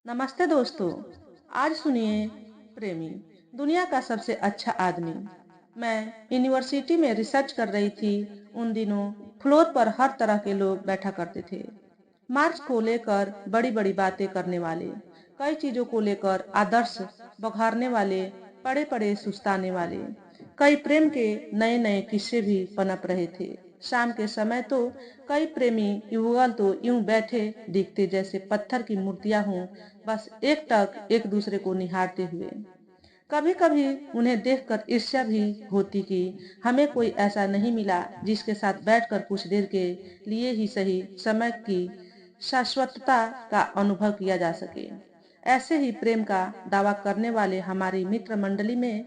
नमस्ते दोस्तों। आज सुनिए प्रेमी दुनिया का सबसे अच्छा आदमी। मैं यूनिवर्सिटी में रिसर्च कर रही थी। उन दिनों फ्लोर पर हर तरह के लोग बैठा करते थे। मार्क्स को लेकर बड़ी बड़ी बातें करने वाले, कई चीजों को लेकर आदर्श बघारने वाले, पड़े पड़े सुस्ताने वाले, कई प्रेम के नए नए किस्से भी पनप रहे थे। शाम के समय तो कई प्रेमी युगल तो यूं बैठे दिखते जैसे पत्थर की मूर्तियां हों, बस एक टक एक दूसरे को निहारते हुए। कभी कभी उन्हें देखकर ईर्ष्या भी होती कि हमें कोई ऐसा नहीं मिला जिसके साथ बैठकर कुछ देर के लिए ही सही समय की शाश्वतता का अनुभव किया जा सके। ऐसे ही प्रेम का दावा करने वाले हमारी मित्र मंडली में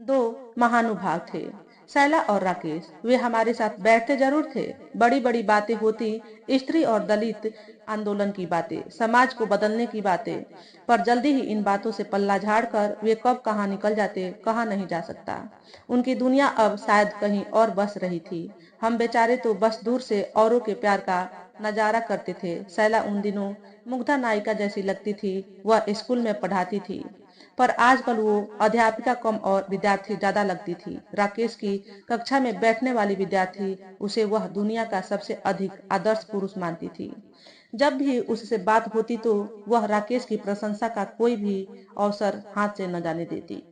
दो महानुभाव थे, शैला और राकेश। वे हमारे साथ बैठते जरूर थे, बड़ी बड़ी बातें होती, स्त्री और दलित आंदोलन की बातें, समाज को बदलने की बातें, पर जल्दी ही इन बातों से पल्ला झाड़कर वे कब कहाँ निकल जाते कहा नहीं जा सकता। उनकी दुनिया अब शायद कहीं और बस रही थी। हम बेचारे तो बस दूर से औरों के प्यार का नजारा करते थे। शैला उन दिनों मुग्धा नायिका जैसी लगती थी। वह स्कूल में पढ़ाती थी, पर आजकल वो अध्यापिका कम और विद्यार्थी ज्यादा लगती थी। राकेश की कक्षा में बैठने वाली विद्यार्थी उसे वह दुनिया का सबसे अधिक आदर्श पुरुष मानती थी। जब भी उससे बात होती तो वह राकेश की प्रशंसा का कोई भी अवसर हाथ से न जाने देती।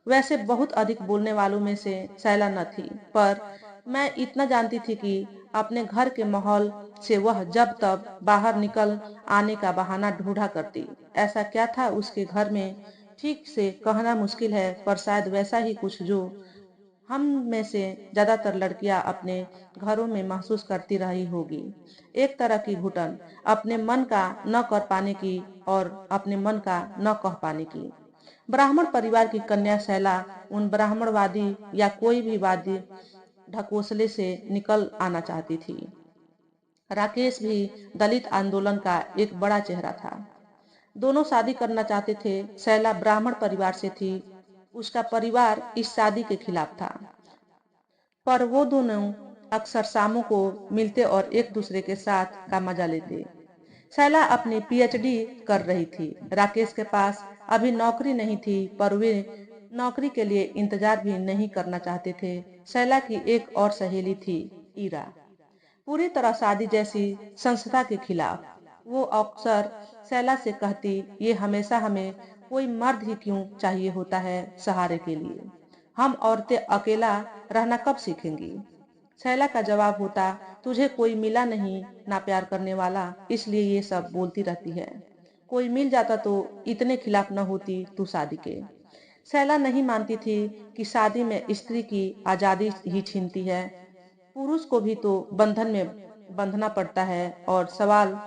वैसे बहुत अधिक बोलने वालों में से शैला न थी, पर मैं इतना जानती थी कि अपने घर के माहौल से वह जब तब बाहर निकल आने का बहाना ढूंढा करती। ऐसा क्या था उसके घर में, ठीक से कहना मुश्किल है, पर शायद वैसा ही कुछ जो हम में से ज्यादातर लड़कियां अपने घरों में महसूस करती रही होगी। एक तरह की घुटन, अपने मन का न कर पाने की और अपने मन का न कह पाने की। ब्राह्मण परिवार की कन्या शैला उन ब्राह्मणवादी या कोई भी वादी ढकोसले से निकल आना चाहती थी। राकेश भी दलित आंदोलन का एक बड़ा चेहरा था। दोनों शादी करना चाहते थे। शैला ब्राह्मण परिवार से थी, उसका परिवार इस शादी के खिलाफ था, पर वो दोनों अक्सर शामों को मिलते और एक दूसरे के साथ का मजा लेते। शैला अपनी पीएचडी कर रही थी। राकेश के पास अभी नौकरी नहीं थी, पर वे नौकरी के लिए इंतजार भी नहीं करना चाहते थे। शैला की एक और सहेली थी, ईरा, पूरी तरह शादी जैसी संस्था के खिलाफ। वो अक्सर शैला से कहती, ये हमेशा हमें कोई मर्द ही क्यों चाहिए होता है सहारे के लिए, हम औरतें अकेला रहना कब सीखेंगी। शैला का जवाब होता, तुझे कोई मिला नहीं ना प्यार करने वाला, इसलिए ये सब बोलती रहती है। कोई मिल जाता तो इतने खिलाफ न होती तू शादी के। शैला नहीं मानती थी कि शादी में स्त्री की आजादी ही छीनती है। पुरुष को भी तो बंधन में बंधना पड़ता है, और सवाल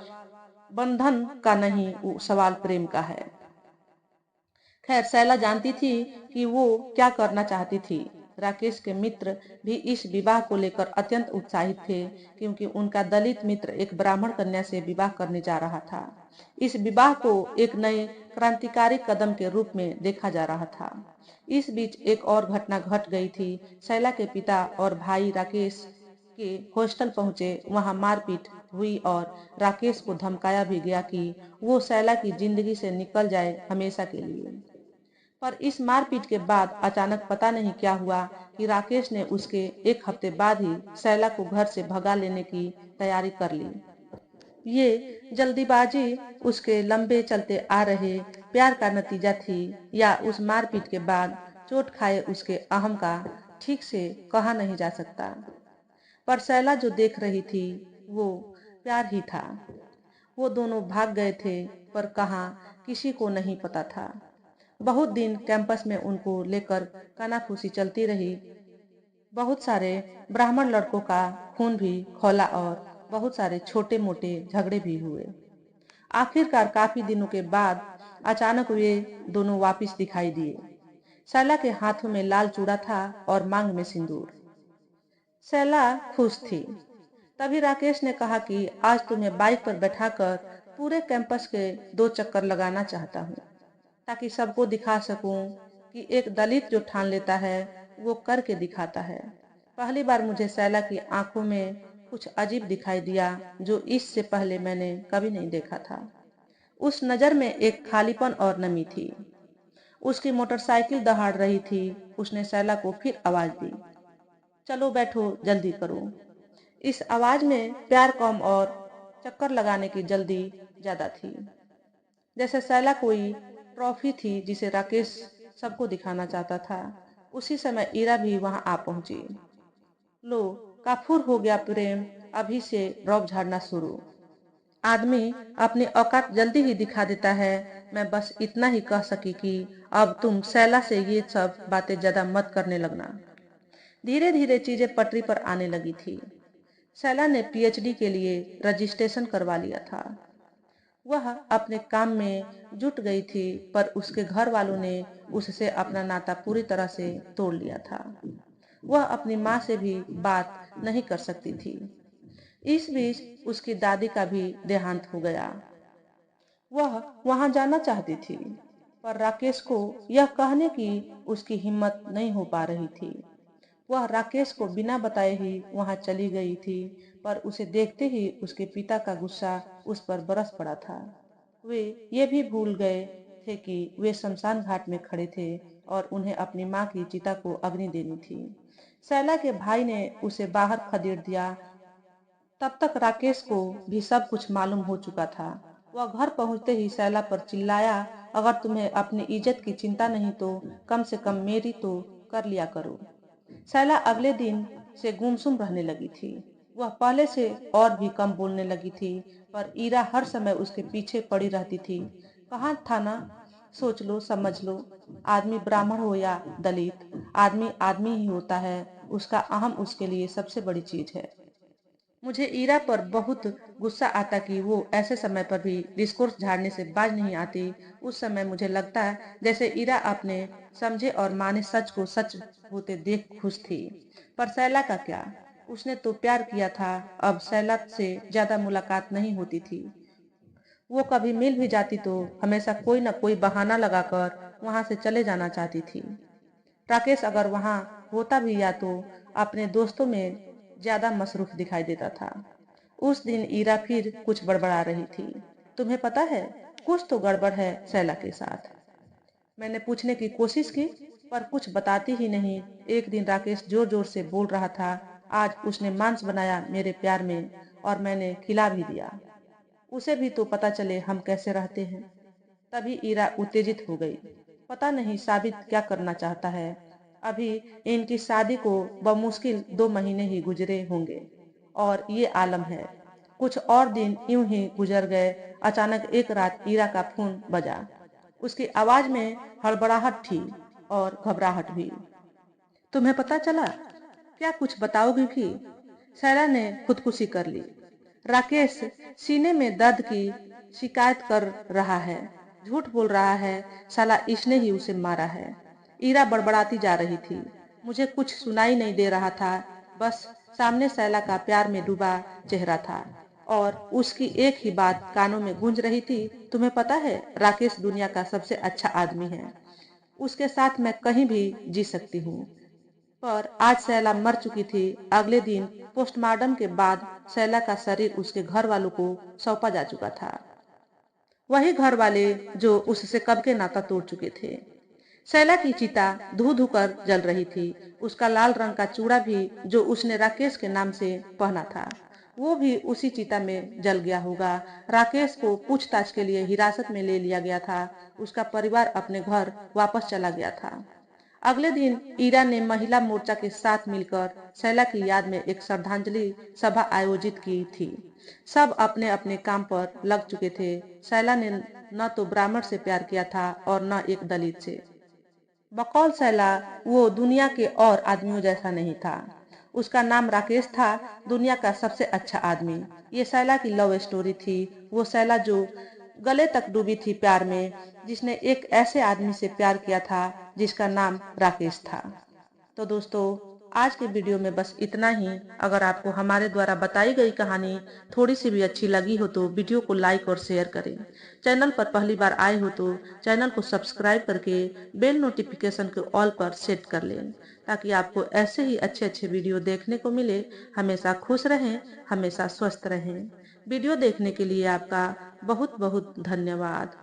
बंधन का नहीं, वो सवाल प्रेम का है। खैर, शैला जानती थी कि वो क्या करना चाहती थी। राकेश के मित्र भी इस विवाह को लेकर अत्यंत उत्साहित थे, क्योंकि उनका दलित मित्र एक ब्राह्मण कन्या से विवाह करने जा रहा था। इस विवाह को एक नए क्रांतिकारी कदम के रूप में देखा जा रहा था। इस बीच एक और घटना घट गई थी। शैला के पिता और भाई राकेश के हॉस्टल पहुंचे। वहां मारपीट हुई और राकेश को धमकाया भी गया कि वो शैला की जिंदगी से निकल जाए हमेशा के लिए। पर इस मारपीट के बाद अचानक पता नहीं क्या हुआ कि राकेश ने उसके एक हफ्ते बाद ही शैला को घर से भगा लेने की तैयारी कर ली। ये जल्दीबाजी उसके लंबे चलते आ रहे प्यार का नतीजा थी, या उस मारपीट के बाद चोट खाए उसके अहम का, ठीक से कहा नहीं जा सकता। पर शैला जो देख रही थी वो प्यार ही था। वो दोनों भाग गए थे, पर कहाँ किसी को नहीं पता था। बहुत दिन कैंपस में उनको लेकर कानाफूसी चलती रही। बहुत सारे ब्राह्मण लड़कों का खून भी खौला और बहुत सारे छोटे मोटे झगड़े भी हुए। आखिरकार काफी दिनों के बाद अचानक वे दोनों वापिस दिखाई दिए। शैला के हाथों में लाल चूड़ा था और मांग में सिंदूर। शैला खुश थी। तभी राकेश ने कहा कि आज तुम्हें बाइक पर बैठाकर पूरे कैंपस के 2 चक्कर लगाना चाहता हूँ, ताकि सबको दिखा सकूं कि एक दलित जो ठान लेता है वो करके दिखाता है। पहली बार मुझे शैला की आंखों में कुछ अजीब दिखाई दिया, जो इससे पहले मैंने कभी नहीं देखा था। उस नजर में एक खालीपन और नमी थी। उसकी मोटरसाइकिल दहाड़ रही थी। उसने सैला को फिर आवाज दी, चलो बैठो, जल्दी करो। इस आवाज में प्यार कम और चक्कर लगाने की जल्दी ज्यादा थी। जैसे सैला कोई ट्रॉफी थी जिसे राकेश सबको दिखाना चाहता था। उसी समय ईरा भी वहां आ पहुंची। लो, काफूर हो गया प्रेम, अभी से रौब झाड़ना शुरू। आदमी अपनी औकात जल्दी ही दिखा देता है। मैं बस इतना ही कह सकी कि अब तुम सैला से ये सब बातें ज्यादा मत करने लगना। धीरे धीरे चीजें पटरी पर आने लगी थी। सैला ने पीएचडी के लिए रजिस्ट्रेशन करवा लिया था। वह अपने काम में जुट गई थी, पर उसके घर वालों ने उससे अपना नाता पूरी तरह से तोड़ लिया था। वह अपनी माँ से भी बात नहीं कर सकती थी। इस बीच उसकी दादी का भी देहांत हो गया। वह वहां जाना चाहती थी, पर राकेश को यह कहने की उसकी हिम्मत नहीं हो पा रही थी। वह राकेश को बिना बताए ही वहां चली गई थी, पर उसे देखते ही उसके पिता का गुस्सा उस पर बरस पड़ा था। वे ये भी भूल गए थे कि वे शमशान घाट में खड़े थे और उन्हें अपनी माँ की चिता को अग्नि देनी थी। सैला के भाई ने उसे बाहर खदेड़ दिया। तब तक राकेश को भी सब कुछ मालूम हो चुका था। वह घर पहुंचते ही सैला पर चिल्लाया, अगर तुम्हें अपनी इज्जत की चिंता नहीं तो कम से कम मेरी तो कर लिया करो। सैला अगले दिन से गुमसुम रहने लगी थी। वह पहले से और भी कम बोलने लगी थी, पर ईरा हर समय उसके पीछे पड़ी रहती थी। कहाँ था ना, सोच लो, समझ लो। आदमी ब्राह्मण हो या दलित, आदमी आदमी ही होता है। उसका अहम उसके लिए सबसे बड़ी चीज है। मुझे ईरा पर बहुत गुस्सा आता कि वो ऐसे समय पर भी डिस्कोर्स झाड़ने से बाज नहीं आती। उस समय मुझे लगता है जैसे ईरा अपने समझे और माने सच को सच होते देख खुश थी। पर सैला का क्या? उसने तो प्यार किया था। अब सैला से ज्यादा मुलाकात नहीं होती थी। वो कभी मिल भी जाती तो हमेशा कोई न कोई बहाना लगाकर वहां से चले जाना चाहती थी। राकेश अगर वहां होता भी या तो अपने दोस्तों में ज्यादा मसरूफ दिखाई देता था। उस दिन ईरा फिर कुछ बड़बड़ा रही थी। तुम्हें पता है, कुछ तो गड़बड़ है सैला के साथ। मैंने पूछने की कोशिश की, पर कुछ बताती ही नहीं। एक दिन राकेश जोर जोर से बोल रहा था, आज उसने मांस बनाया मेरे प्यार में, और मैंने खिला भी दिया। उसे भी तो पता चले हम कैसे रहते हैं। तभी ईरा उत्तेजित हो गई। पता नहीं साबित क्या करना चाहता है। अभी इनकी शादी को बमुश्किल 2 महीने ही गुजरे होंगे और ये आलम है। कुछ और दिन यूं ही गुजर गए। अचानक एक रात ईरा का फोन बजा। उसकी आवाज में हड़बड़ाहट थी और घबराहट भी। तुम्हें पता चला क्या? कुछ बताओगी भी? सैरा ने खुदकुशी कर ली। राकेश सीने में दर्द की शिकायत कर रहा है। झूठ बोल रहा है। साला इसने ही उसे मारा है। ईरा बड़बड़ाती जा रही थी। मुझे कुछ सुनाई नहीं दे रहा था। बस सामने सैला का प्यार में डूबा चेहरा था और उसकी एक ही बात कानों में गूंज रही थी, तुम्हें पता है राकेश दुनिया का सबसे अच्छा आदमी है। उसके साथ मैं कहीं भी जी सकती हूँ। पर आज सैला मर चुकी थी। अगले दिन पोस्टमार्टम के बाद सैला का शरीर उसके घर वालों को सौंपा जा चुका था। वही घर वाले जो उससे कब के नाता तोड़ चुके थे। सैला की चिता धू धू कर जल रही थी। उसका लाल रंग का चूड़ा भी जो उसने राकेश के नाम से पहना था, वो भी उसी चिता में जल गया होगा। राकेश को पूछताछ के लिए हिरासत में ले लिया गया था। उसका परिवार अपने घर वापस चला गया था। अगले दिन ईरा ने महिला मोर्चा के साथ मिलकर सैला की याद में एक श्रद्धांजलि सभा आयोजित की थी। सब अपने अपने काम पर लग चुके थे। सैला ने न तो ब्राह्मण से प्यार किया था और न एक दलित से। बकौल सैला वो दुनिया के और आदमियों जैसा नहीं था। उसका नाम राकेश था, दुनिया का सबसे अच्छा आदमी। ये सैला की लव स्टोरी थी। वो सैला जो गले तक डूबी थी प्यार में, जिसने एक ऐसे आदमी से प्यार किया था जिसका नाम राकेश था। तो दोस्तों, आज के वीडियो में बस इतना ही। अगर आपको हमारे द्वारा बताई गई कहानी थोड़ी सी भी अच्छी लगी हो तो वीडियो को लाइक और शेयर करें। चैनल पर पहली बार आए हो तो चैनल को सब्सक्राइब करके बेल नोटिफिकेशन को ऑल पर सेट कर लें, ताकि आपको ऐसे ही अच्छे अच्छे वीडियो देखने को मिले। हमेशा खुश रहें, हमेशा स्वस्थ रहें। वीडियो देखने के लिए आपका बहुत बहुत धन्यवाद।